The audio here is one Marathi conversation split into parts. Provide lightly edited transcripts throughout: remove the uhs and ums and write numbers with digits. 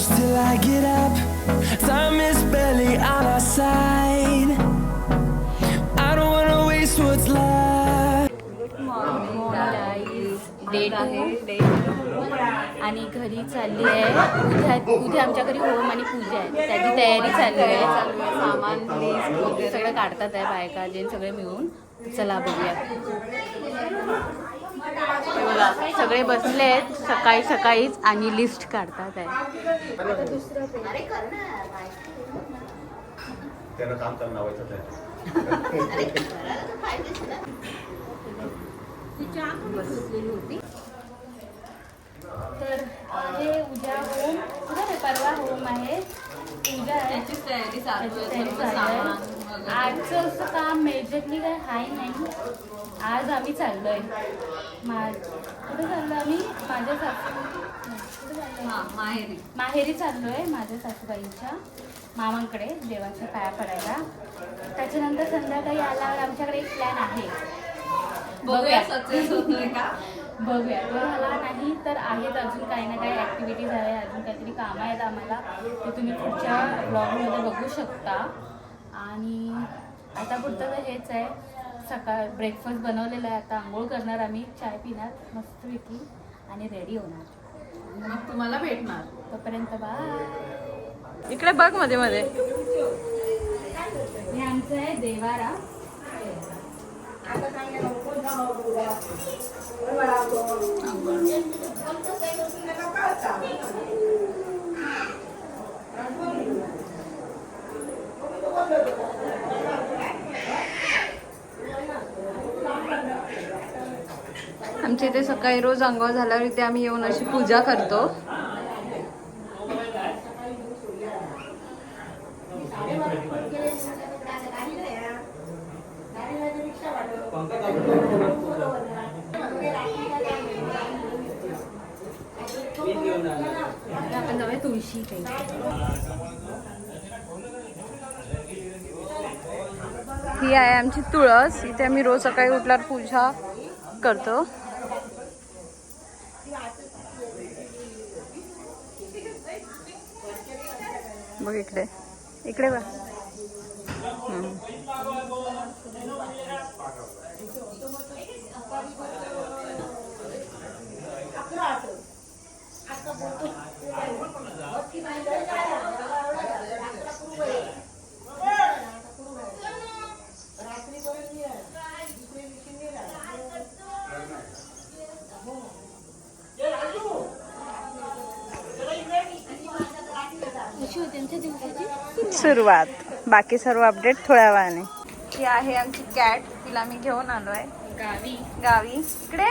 close till I get up. Time is barely on our side. I don't wanna waste what's left. Day two आणि घरी चालली आहे. उद्या आमच्या घरी होम आणि पूजा आहे, त्याची तयारी चालू आहे. सामान लिस्ट वगैरे सगळं काढतात आहे बायका जे सगळे मिळून. चला बघूया. बघा सगळे बसले आहेत सकाळी सकाळीच आणि लिस्ट काढतात आहे. होती तर हे उद्या होम परवा होम आहे, पूजा आहे, त्याची तयारी. आजचं असं काम मेजरली काय हाय नाही. आज आम्ही चाललोय कुठे चाललो आम्ही, माझ्या माहेरी चाललोय, माझ्या सासूबाईंच्या मामांकडे देवाच्या पाया पडायला. त्याच्यानंतर संध्याकाळी आल्यावर आमच्याकडे एक प्लॅन आहे, बघूया सक्सेस होतोय का बघूया. तो झाला नाही तर आहेत अजून काही ना काही ॲक्टिव्हिटीज आहे, अजून काहीतरी कामं आहेत आम्हाला, ते तुम्ही पुढच्या ब्लॉगमध्ये बघू शकता. आणि आता पुढचं तर हेच आहे, सकाळ ब्रेकफास्ट बनवलेला आहे. आता आंघोळ करणार आम्ही, चाय पिणार मस्तपैकी आणि रेडी होणार. मग तुम्हाला भेटणार तोपर्यंत बाय. इकडे बघ मध्ये मध्ये हे आमचं आहे देवारा. आमच्या इथे सकाळी रोज अंघोळ झाल्यावर इथे आम्ही येऊन अशी पूजा करतो. आपण जाऊया तुळशी. ही आहे आमची तुळस. इथे आम्ही रोज सकाळी उठल्यावर पूजा करतो. बघ इकडे इकडे बघ. सुरुवात. बाकी सर्व अपडेट थोड्या वेळाने. ही आहे आमची कॅट, तिला मी घेऊन आलोय गावी. इकडे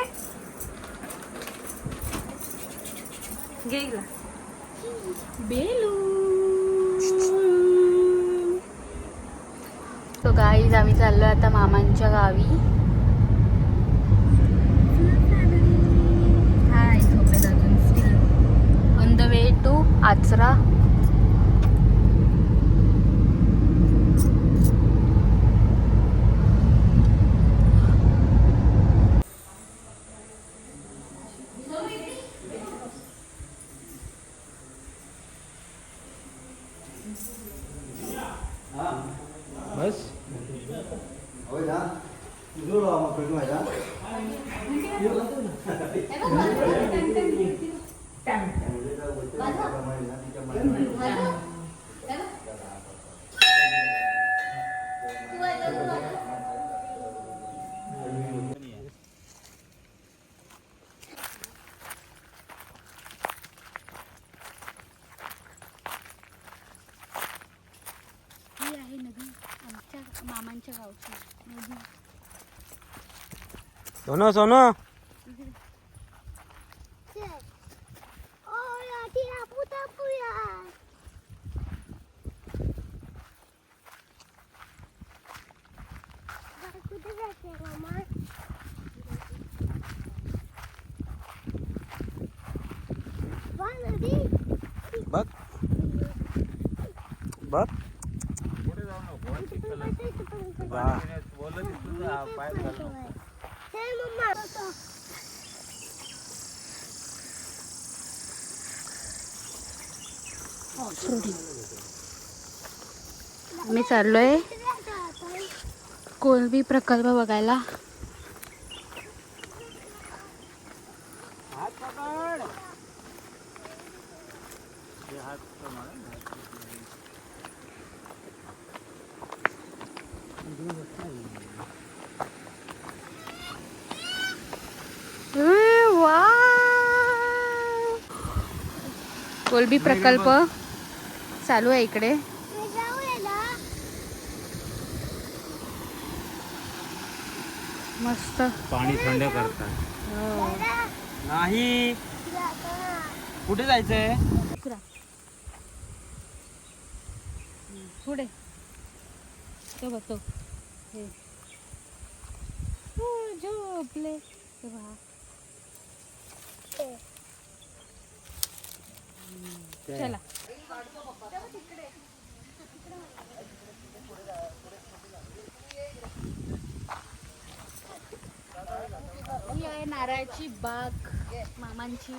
गेल बेलू. तो गाईज आम्ही चाललोय आता मामांच्या गावी. हाय झोपेत अजून still. On the way to Achara. बस मामांच्या गावची नदी. सोनो सोनो बघ बघ आम्ही चाललोय कोळंबी प्रकल्प बघायला. कोळंबी प्रकल्प चालू आहे इकडे. मस्त पाणी थंड करतात. नाही कुठे जायचंय? पुढे तो बघतो झोपले. चला ही आहे नारळाची बाग मामांची.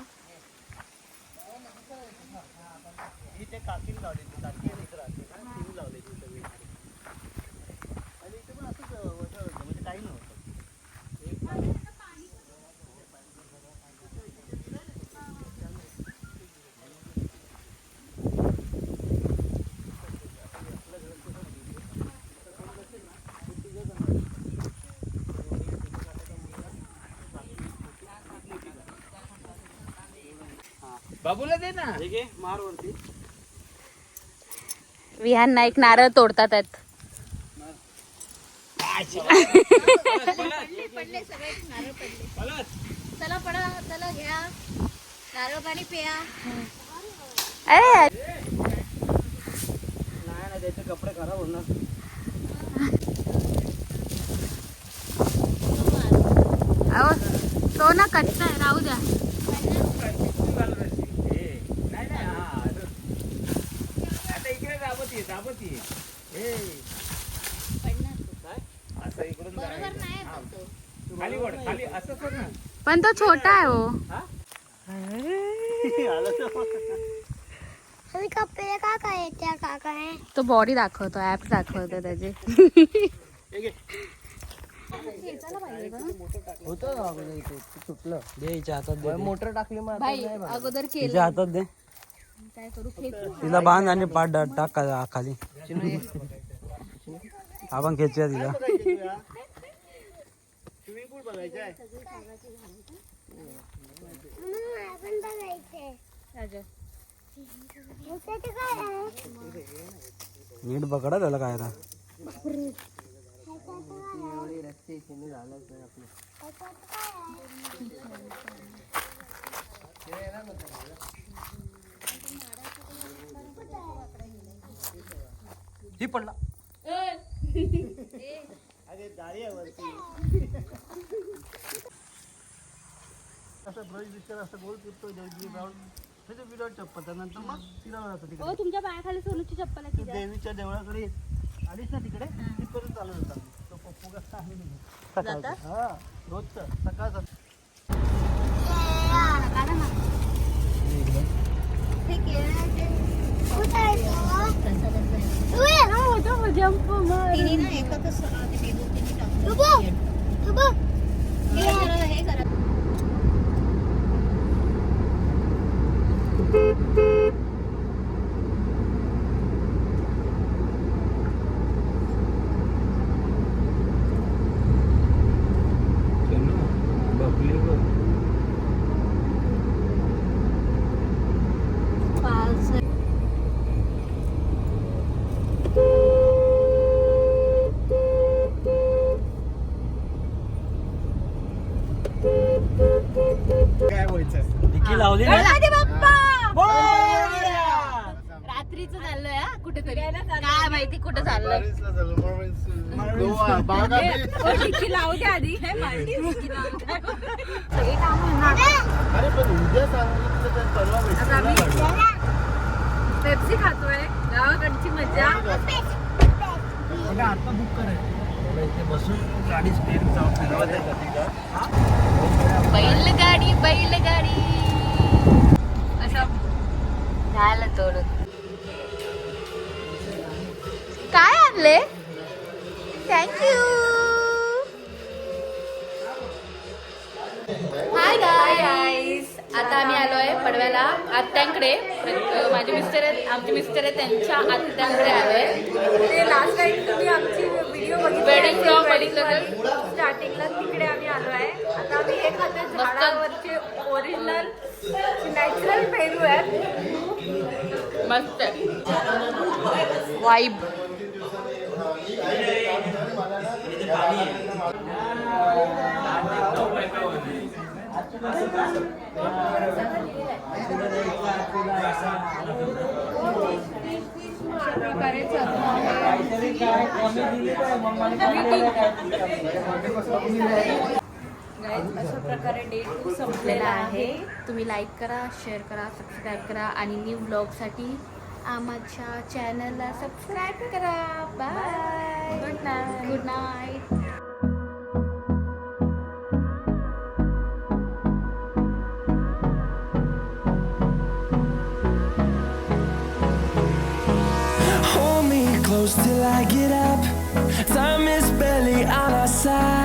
बाबूला दे ना. मार वरती. विहान नाईक नारळ तोडतात आहेत. चला पडा चला घ्या नारळ पाणी पिया. अरे नाही त्याचे कपडे खराब होणार. अहो तो ना कच्चा आहे राहू द्या. पण तो छोटा आहे हो. तो बॉडी दाखवतो ऍप दाखवतो त्याचे. मोटर टाकली भाई अगोदर केलं हातात दे. काय करू फेकू. तिला बांध आणि पाठ टाक खाली. आपण खेचूया तिला. नीट पकडा त्याला काय रा. ही पडला. तुमच्या पायाखाली सोनूची चप्पल आहे. देवीच्या देवळाकडे आलीस ना तिकडे तिथपर्यंत चालत होता. तो पप्पू कसा आहे हा रोजचं सकाळ लावली रात्रीच चाललोय कुठेतरी काय माहिती कुठे चाललोय. लावू द्या आधी पेप्सी खातोय गावाकडची मजा. आता बुक करायचं बसून गाडी स्पेअर बैलगाडी बैलगाडी असं झालं थोडं. हाय गाईस, आता आम्ही आलोय पडव्याला आत्यांकडे. माझे मिस्टर आहेत, आमचे मिस्टर आहेत, त्यांच्या आत्यांकडे आलोय. ते लास्ट टाइम तुम्ही आमची व्हिडिओ वेडिंग ब्लॉग बघितलं तर स्टार्टिंगला तिकडे आम्ही आलो आहे. आता आम्ही हे खातो झाडावरचे ओरिजिनल नॅचरल पेरू आहेत. मस्त वाईब. अशा प्रकारे डे 2 संपलेला आहे. तुम्ही लाईक करा, शेअर करा, सबस्क्राईब करा आणि न्यू ब्लॉगसाठी आमच्या चॅनलला सबस्क्राईब करा. Bye, good night. Good night. Hold me close till I get up. Time is barely on our side.